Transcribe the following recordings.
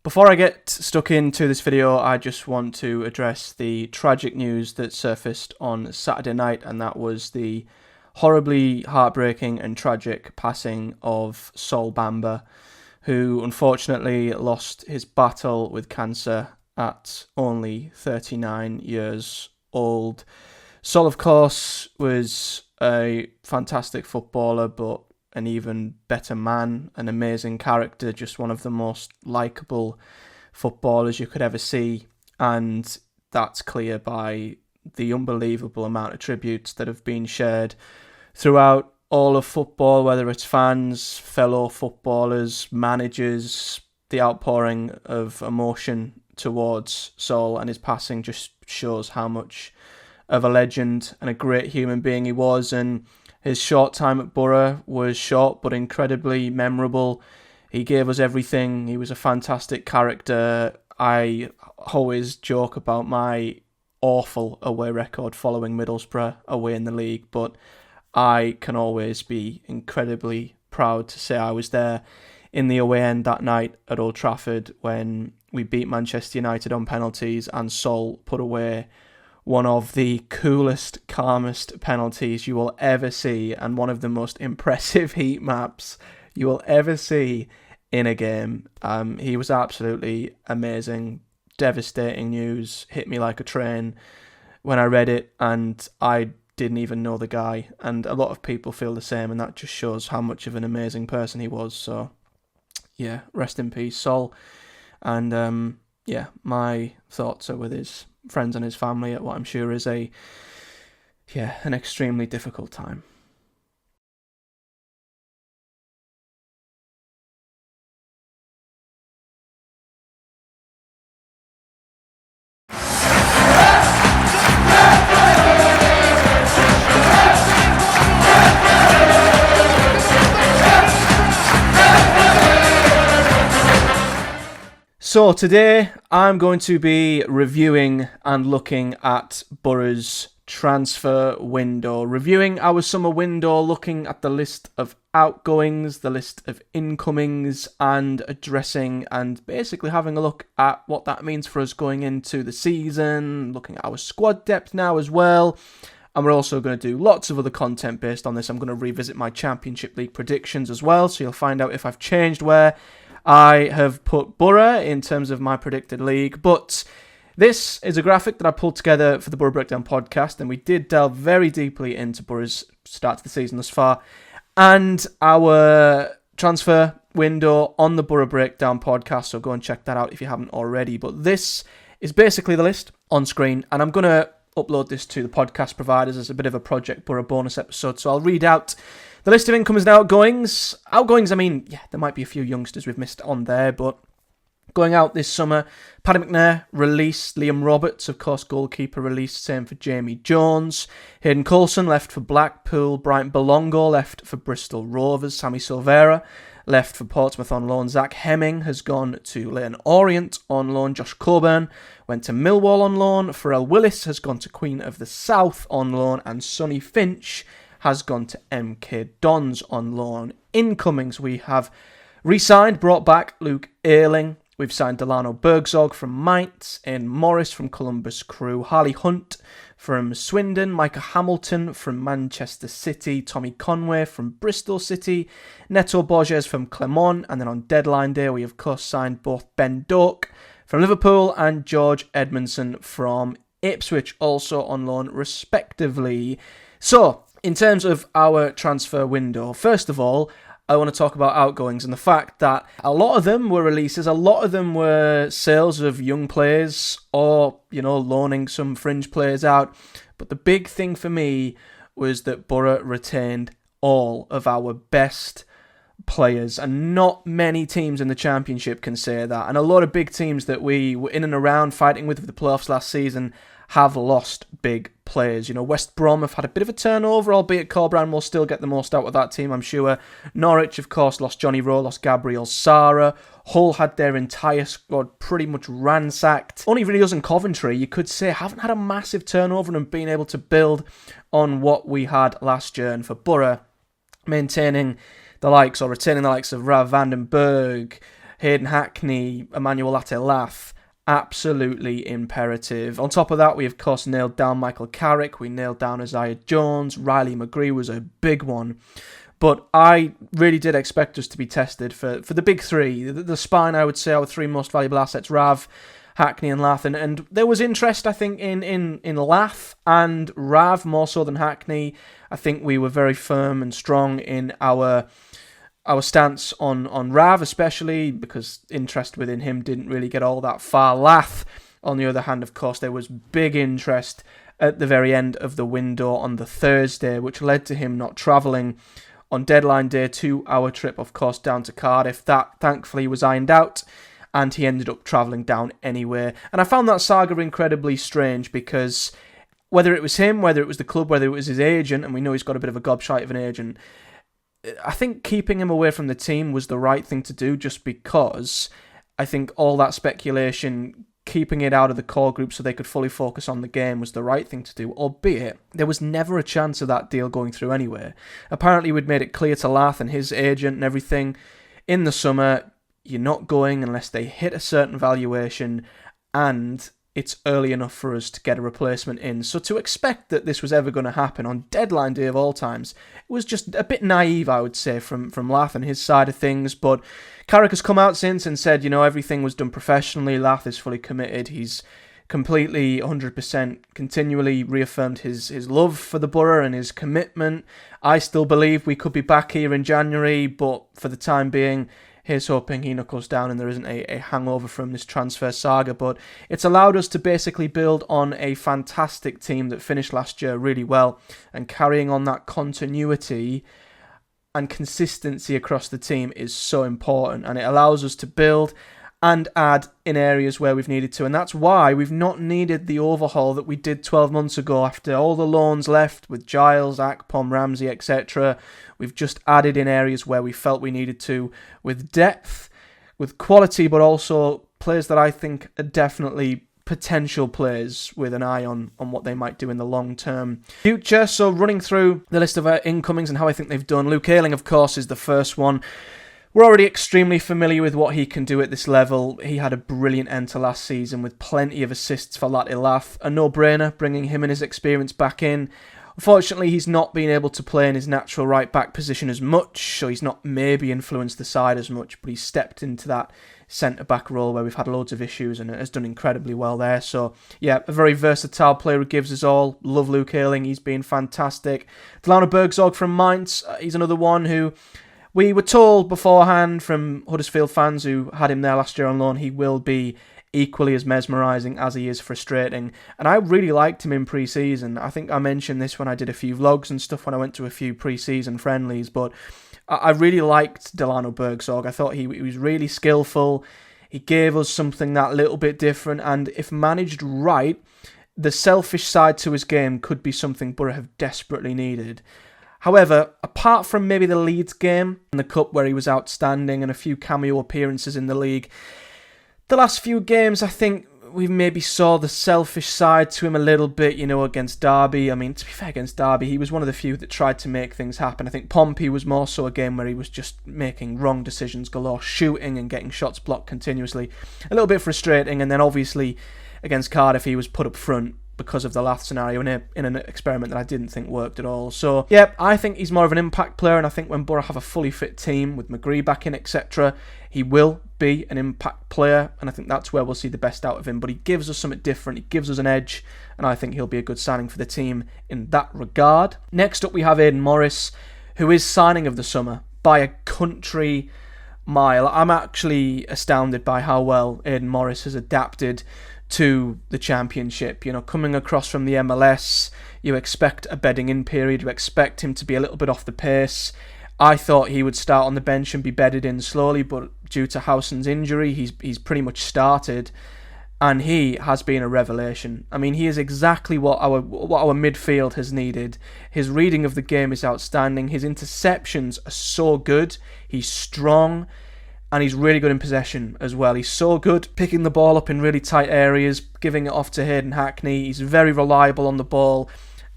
Before I get stuck into this video, I just want to address the tragic news that surfaced on Saturday night, and that was the horribly heartbreaking and tragic passing of Sol Bamba, who unfortunately lost his battle with cancer at only 39 years old. Sol, of course, was a fantastic footballer, but an even better man, an amazing character, just one of the most likeable footballers you could ever see. And that's clear by the unbelievable amount of tributes that have been shared throughout all of football, whether it's fans, fellow footballers, managers. The outpouring of emotion towards Sol and his passing just shows how much of a legend and a great human being he was. And his short time at Boro was short but incredibly memorable. He gave us everything. He was a fantastic character. I always joke about my awful away record following Middlesbrough away in the league, but I can always be incredibly proud to say I was there in the away end that night at Old Trafford when we beat Manchester United on penalties and Sol put away one of the coolest, calmest penalties you will ever see, and one of the most impressive heat maps you will ever see in a game. He was absolutely amazing. Devastating news, hit me like a train when I read it, and I didn't even know the guy, and a lot of people feel the same, and that just shows how much of an amazing person he was. So yeah, rest in peace, Sol. And my thoughts are with his friends and his family at what I'm sure is an extremely difficult time. So today I'm going to be reviewing and looking at Boro's transfer window, reviewing our summer window, looking at the list of outgoings, the list of incomings, and addressing and basically having a look at what that means for us going into the season, looking at our squad depth now as well. And we're also going to do lots of other content based on this. I'm going to revisit my Championship League predictions as well, so you'll find out if I've changed where I have put Boro in terms of my predicted league. But this is a graphic that I pulled together for the Boro Breakdown podcast, and we did delve very deeply into Boro's start to the season thus far and our transfer window on the Boro Breakdown podcast, so go and check that out if you haven't already. But this is basically the list on screen, and I'm going to upload this to the podcast providers as a bit of a Project Boro bonus episode, so I'll read out the list of incomers and outgoings. Outgoings, I mean, yeah, there might be a few youngsters we've missed on there, but going out this summer, Paddy McNair released, Liam Roberts, of course, goalkeeper, released, same for Jamie Jones. Hayden Coulson left for Blackpool, Brian Belongo left for Bristol Rovers, Sammy Silvera left for Portsmouth on loan, Zach Hemming has gone to Leyton Orient on loan, Josh Coburn went to Millwall on loan, Pharrell Willis has gone to Queen of the South on loan, and Sonny Finch has gone to MK Dons on loan. Incomings, we have re-signed, brought back Luke Ayling. We've signed Delano Burgzorg from Mainz, Aidan Morris from Columbus Crew, Harley Hunt from Swindon, Micah Hamilton from Manchester City, Tommy Conway from Bristol City, Neto Borges from Clermont, and then on deadline day we of course signed both Ben Doak from Liverpool and George Edmunson from Ipswich, also on loan respectively. So, in terms of our transfer window, first of all, I want to talk about outgoings and the fact that a lot of them were releases, a lot of them were sales of young players or, loaning some fringe players out. But the big thing for me was that Boro retained all of our best players, and not many teams in the Championship can say that. And a lot of big teams that we were in and around fighting with the playoffs last season have lost big players. West Brom have had a bit of a turnover, albeit Corberan will still get the most out of that team, I'm sure. Norwich, of course, lost Johnny Rowe, lost Gabriel Sara. Hull had their entire squad pretty much ransacked. Only really us and Coventry, you could say, haven't had a massive turnover and been able to build on what we had last year. And for Boro, retaining the likes of Rav Vandenberg, Hayden Hackney, Emmanuel Latte Lath, absolutely imperative. On top of that, we of course nailed down Michael Carrick, we nailed down Isaiah Jones, Riley McGree was a big one. But I really did expect us to be tested for the big three. The spine, I would say, our three most valuable assets, Rav, Hackney and Lath. And there was interest, I think, in Lath and Rav more so than Hackney. I think we were very firm and strong in our stance on Rav, especially because interest within him didn't really get all that far. Lath, on the other hand, of course, there was big interest at the very end of the window on the Thursday, which led to him not travelling on deadline day to our trip, of course, down to Cardiff. That, thankfully, was ironed out, and he ended up travelling down anyway. And I found that saga incredibly strange because whether it was him, whether it was the club, whether it was his agent, and we know he's got a bit of a gobshite of an agent, I think keeping him away from the team was the right thing to do, just because I think all that speculation, keeping it out of the core group so they could fully focus on the game, was the right thing to do, albeit there was never a chance of that deal going through anyway. Apparently we'd made it clear to Lath and his agent and everything in the summer, you're not going unless they hit a certain valuation and it's early enough for us to get a replacement in. So to expect that this was ever going to happen on deadline day of all times, it was just a bit naive, I would say, from Lath and his side of things. But Carrick has come out since and said, everything was done professionally. Lath is fully committed. He's completely 100% continually reaffirmed his love for the Boro and his commitment. I still believe we could be back here in January, but for the time being, here's hoping he knuckles down and there isn't a hangover from this transfer saga. But it's allowed us to basically build on a fantastic team that finished last year really well, and carrying on that continuity and consistency across the team is so important, and it allows us to build and add in areas where we've needed to. And that's why we've not needed the overhaul that we did 12 months ago after all the loans left with Giles, Akpom, Ramsey, etc. We've just added in areas where we felt we needed to, with depth, with quality, but also players that I think are definitely potential players with an eye on what they might do in the long-term future. So running through the list of our incomings and how I think they've done, Luke Ayling, of course, is the first one. We're already extremely familiar with what he can do at this level. He had a brilliant end to last season with plenty of assists for Latte Lath. A no-brainer, bringing him and his experience back in. Unfortunately, he's not been able to play in his natural right-back position as much, so he's not maybe influenced the side as much, but he's stepped into that centre-back role where we've had loads of issues and has done incredibly well there. So, yeah, a very versatile player who gives us all. Love Luke Ayling, he's been fantastic. Delano Burgzorg from Mainz, he's another one who we were told beforehand from Huddersfield fans who had him there last year on loan, he will be equally as mesmerising as he is frustrating. And I really liked him in pre-season. I think I mentioned this when I did a few vlogs and stuff when I went to a few pre-season friendlies, but I really liked Delano Burgzorg. I thought he was really skillful. He gave us something that little bit different, and if managed right, the selfish side to his game could be something Boro have desperately needed. However, apart from maybe the Leeds game and the Cup where he was outstanding and a few cameo appearances in the league, the last few games I think we maybe saw the selfish side to him a little bit, against Derby. I mean, to be fair, against Derby, he was one of the few that tried to make things happen. I think Pompey was more so a game where he was just making wrong decisions galore, shooting and getting shots blocked continuously. A little bit frustrating, and then obviously against Cardiff he was put up front because of the Lath scenario in an experiment that I didn't think worked at all. So, yeah, I think he's more of an impact player, and I think when Boro have a fully fit team with McGree back in, etc., he will be an impact player, and I think that's where we'll see the best out of him. But he gives us something different, he gives us an edge, and I think he'll be a good signing for the team in that regard. Next up, we have Aidan Morris, who is signing of the summer by a country mile. I'm actually astounded by how well Aidan Morris has adapted to the Championship. Coming across from the MLS, you expect a bedding in period, you expect him to be a little bit off the pace. I thought he would start on the bench and be bedded in slowly, but due to Howson's injury, he's pretty much started, and he has been a revelation. I mean, he is exactly what our midfield has needed. His reading of the game is outstanding. His interceptions are so good. He's strong. And he's really good in possession as well. He's so good picking the ball up in really tight areas, giving it off to Hayden Hackney. He's very reliable on the ball,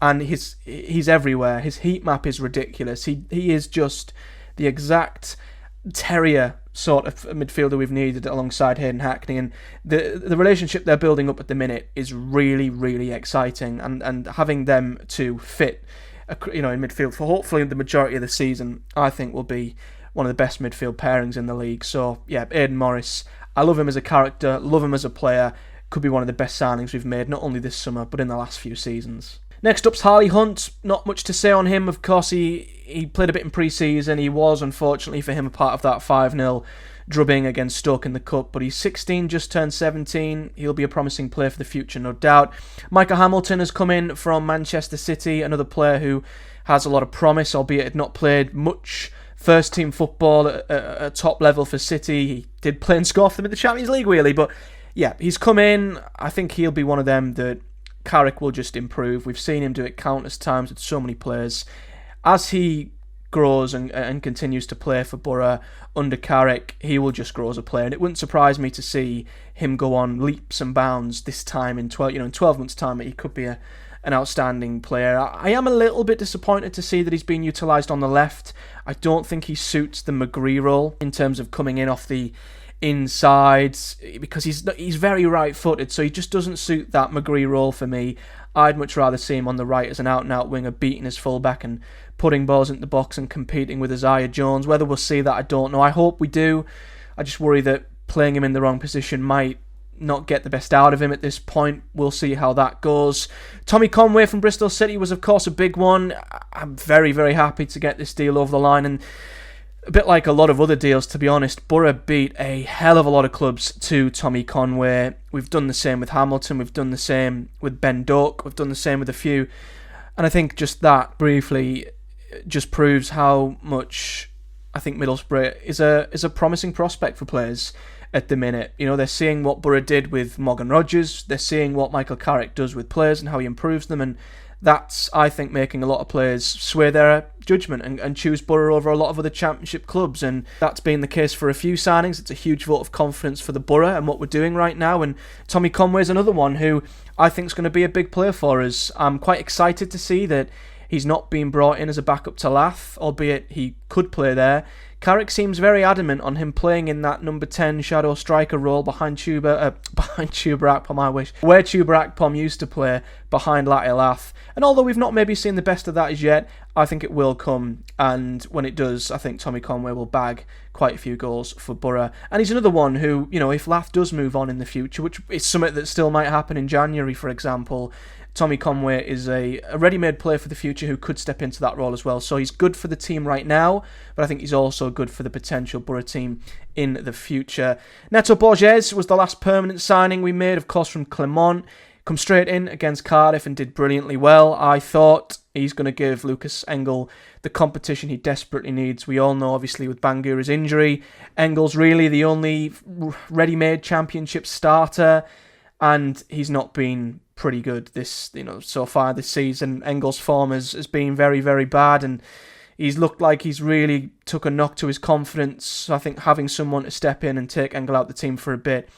and he's everywhere. His heat map is ridiculous. He is just the exact terrier sort of midfielder we've needed alongside Hayden Hackney, and the relationship they're building up at the minute is really, really exciting, and having them to fit in midfield for hopefully the majority of the season, I think will be one of the best midfield pairings in the league. So yeah, Aidan Morris, I love him as a character, love him as a player, could be one of the best signings we've made, not only this summer but in the last few seasons. Next up's Harley Hunt. Not much to say on him. Of course, he played a bit in pre-season. He was, unfortunately for him, a part of that 5-0 drubbing against Stoke in the Cup. But he's 16, just turned 17. He'll be a promising player for the future, no doubt. Micah Hamilton has come in from Manchester City, another player who has a lot of promise, albeit had not played much first-team football at top level for City. He did play and score for them in the Champions League, really. But yeah, he's come in. I think he'll be one of them that Carrick will just improve. We've seen him do it countless times with so many players. As he grows and continues to play for Boro under Carrick, he will just grow as a player. And it wouldn't surprise me to see him go on leaps and bounds this time in 12 months' time. He could be an outstanding player. I am a little bit disappointed to see that he's being utilised on the left. I don't think he suits the McGree role in terms of coming in off the inside, because he's very right-footed, so he just doesn't suit that McGree role for me. I'd much rather see him on the right as an out-and-out winger, beating his fullback and putting balls into the box and competing with Isaiah Jones. Whether we'll see that, I don't know. I hope we do. I just worry that playing him in the wrong position might not get the best out of him at this point. We'll see how that goes. Tommy Conway from Bristol City was, of course, a big one. I'm very, very happy to get this deal over the line, and a bit like a lot of other deals, to be honest, Boro beat a hell of a lot of clubs to Tommy Conway. We've done the same with Hamilton, we've done the same with Ben Doak, we've done the same with a few. And I think just that, briefly, just proves how much I think Middlesbrough is a promising prospect for players at the minute. You know, they're seeing what Boro did with Morgan Rogers, they're seeing what Michael Carrick does with players and how he improves them, and that's, I think, making a lot of players sway their judgment and choose Boro over a lot of other Championship clubs, and that's been the case for a few signings. It's a huge vote of confidence for the Boro and what we're doing right now, and Tommy Conway's another one who I think is going to be a big player for us. I'm quite excited to see that he's not being brought in as a backup to Lath, albeit he could play there. Carrick seems very adamant on him playing in that number 10 shadow striker role behind Chuba Akpom, I wish, where Chuba Akpom used to play behind Latte Lath. And although we've not maybe seen the best of that as yet, I think it will come, and when it does, I think Tommy Conway will bag quite a few goals for Boro. And he's another one who, you know, if Lath does move on in the future, which is something that still might happen in January, for example, Tommy Conway is a ready-made player for the future who could step into that role as well. So he's good for the team right now, but I think he's also good for the potential Boro team in the future. Neto Borges was the last permanent signing we made, of course, from Clermont. Come straight in against Cardiff and did brilliantly well. I thought he's going to give Lucas Engel the competition he desperately needs. We all know, obviously, with Bangura's injury, Engel's really the only ready-made Championship starter, and he's not been pretty good so far this season. Engel's form has been very, very bad, and he's looked like he's really took a knock to his confidence. So I think having someone to step in and take Engel out the team for a bit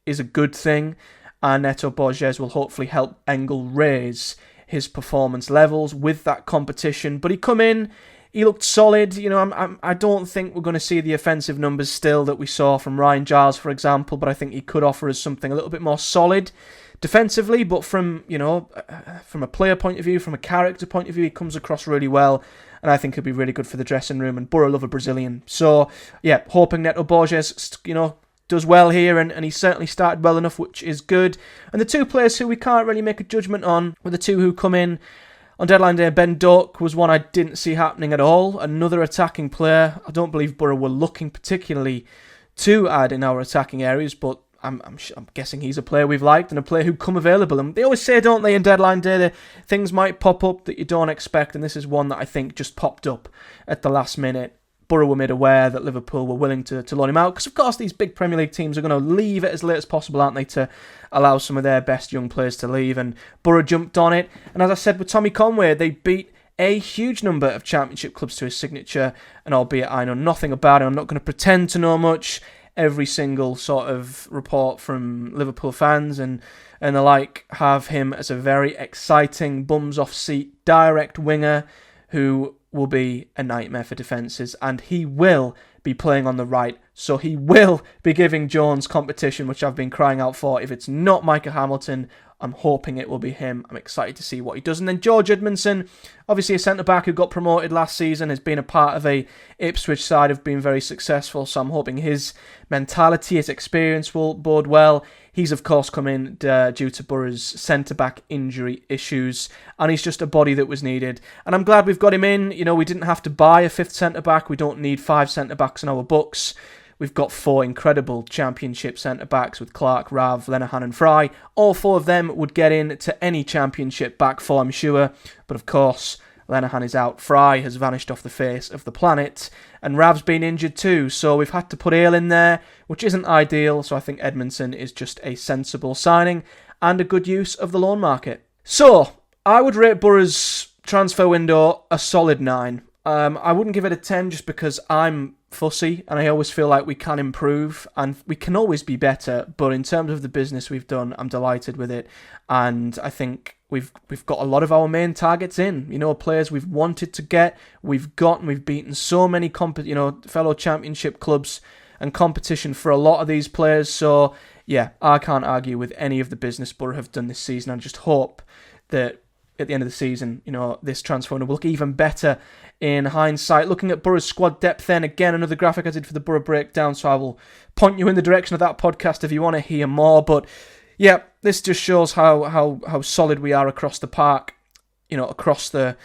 is a good thing, and Neto Borges will hopefully help Engel raise his performance levels with that competition. But he come in, he looked solid. You know, I don't think we're going to see the offensive numbers still that we saw from Ryan Giles, for example, but I think he could offer us something a little bit more solid defensively. But from a player point of view, from a character point of view, he comes across really well, and I think he'll be really good for the dressing room, and Boro love a Brazilian. So yeah, hoping Neto Borges, does well here, and he certainly started well enough, which is good. And the two players who we can't really make a judgment on were the two who come in on deadline day. Ben Doak was one I didn't see happening at all. Another attacking player. I don't believe Boro were looking particularly to add in our attacking areas, but I'm guessing he's a player we've liked and a player who come available. And they always say, don't they, in deadline day, that things might pop up that you don't expect, and this is one that I think just popped up at the last minute. Boro were made aware that Liverpool were willing to loan him out, because of course these big Premier League teams are going to leave it as late as possible, aren't they, to allow some of their best young players to leave, and Boro jumped on it. And as I said with Tommy Conway, they beat a huge number of Championship clubs to his signature, and albeit I know nothing about him, I'm not going to pretend to know much. Every single sort of report from Liverpool fans and the like have him as a very exciting, bums-off-seat, direct winger who will be a nightmare for defences, and he will be playing on the right So he will be giving Jones competition, which I've been crying out for. If it's not Micah Hamilton, I'm hoping it will be him. I'm excited to see what he does. And then George Edmunson, obviously a centre-back who got promoted last season, has been a part of a Ipswich side who've been very successful. So I'm hoping his mentality, his experience will bode well. He's, of course, come in due to Boro's centre-back injury issues. And he's just a body that was needed. And I'm glad we've got him in. You know, we didn't have to buy a fifth centre-back. We don't need 5 centre-backs in our books. We've got 4 incredible championship centre-backs with Clark, Rav, Lenihan and Fry. All 4 of them would get into any championship back 4, I'm sure. But of course, Lenihan is out. Fry has vanished off the face of the planet. And Rav's been injured too. So we've had to put Ayling there, which isn't ideal. So I think Edmunson is just a sensible signing and a good use of the loan market. So I would rate Boro's transfer window a solid 9. I wouldn't give it a 10 just because I'm fussy and I always feel like we can improve and we can always be better, but in terms of the business we've done, I'm delighted with it. And I think we've got a lot of our main targets in, you know, players we've wanted to get, we've beaten so many fellow championship clubs and competition for a lot of these players. So yeah, I can't argue with any of the business Boro have done this season. I just hope that at the end of the season, you know, this transfer will look even better in hindsight. Looking at Boro's squad depth then, again, another graphic I did for the Boro breakdown, so I will point you in the direction of that podcast if you want to hear more. But yeah, this just shows how solid we are across the park, you know, across the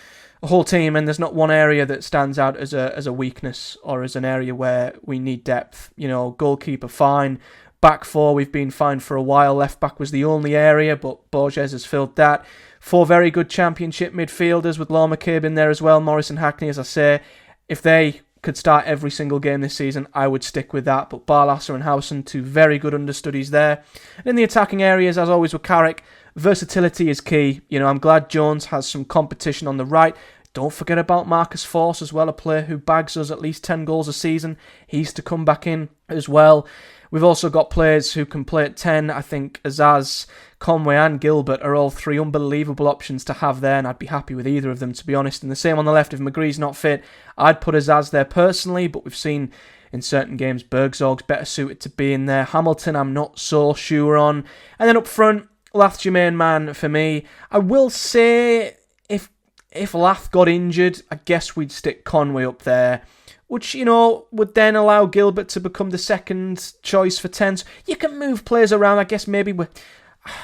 whole team, and there's not one area that stands out as a weakness or as an area where we need depth. You know, goalkeeper fine, back 4 we've been fine for a while, left back was the only area, but Borges has filled that. 4 very good championship midfielders with Law McCabe in there as well. Morris and Hackney, as I say, if they could start every single game this season, I would stick with that. But Barlasser and Howson, 2 very good understudies there. And in the attacking areas, as always with Carrick, versatility is key. You know, I'm glad Jones has some competition on the right. Don't forget about Marcus Force as well, a player who bags us at least 10 goals a season. He's to come back in as well. We've also got players who can play at 10. I think Azaz, Conway and Gilbert are all 3 unbelievable options to have there, and I'd be happy with either of them, to be honest. And the same on the left, if McGree's not fit, I'd put Azaz there personally, but we've seen in certain games Burgzorg's better suited to be in there. Hamilton, I'm not so sure on. And then up front, Lath's your main man for me. I will say, if Lath got injured, I guess we'd stick Conway up there, which, you know, would then allow Gilbert to become the second choice for 10. So you can move players around, I guess maybe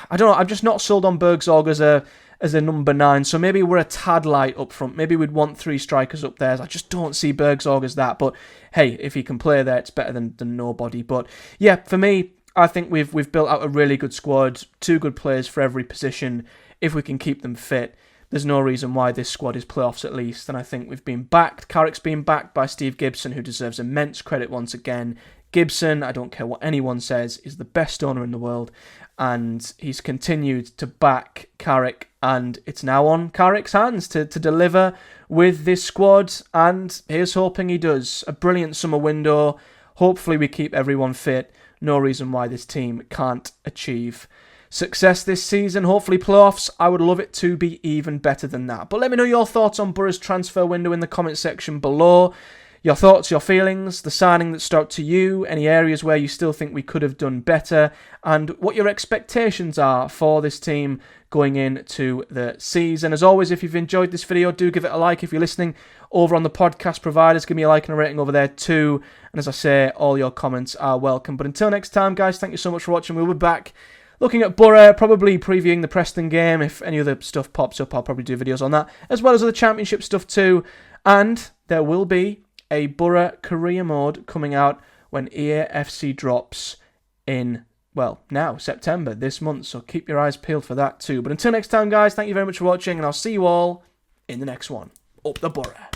I don't know, I'm just not sold on Burgzorg as a number 9, so maybe we're a tad light up front. Maybe we'd want 3 strikers up there. I just don't see Burgzorg as that, but hey, if he can play there, it's better than nobody. But yeah, for me, I think we've built out a really good squad, 2 good players for every position. If we can keep them fit, there's no reason why this squad is playoffs at least. And I think we've been backed. Carrick's been backed by Steve Gibson, who deserves immense credit once again. Gibson, I don't care what anyone says, is the best owner in the world. And he's continued to back Carrick. And it's now on Carrick's hands to deliver with this squad. And here's hoping he does. A brilliant summer window. Hopefully we keep everyone fit. No reason why this team can't achieve success this season, hopefully playoffs. I would love it to be even better than that. But let me know your thoughts on Boro's transfer window in the comment section below. Your thoughts, your feelings, the signing that stood out to you, any areas where you still think we could have done better, and what your expectations are for this team going into the season. As always, if you've enjoyed this video, do give it a like. If you're listening over on the podcast providers, give me a like and a rating over there too. And as I say, all your comments are welcome. But until next time, guys, thank you so much for watching. We'll be back looking at Boro, probably previewing the Preston game. If any other stuff pops up, I'll probably do videos on that, as well as other championship stuff too. And there will be a Boro career mode coming out when EAFC drops in, well, now, September, this month. So keep your eyes peeled for that too. But until next time, guys, thank you very much for watching, and I'll see you all in the next one. Up the Boro.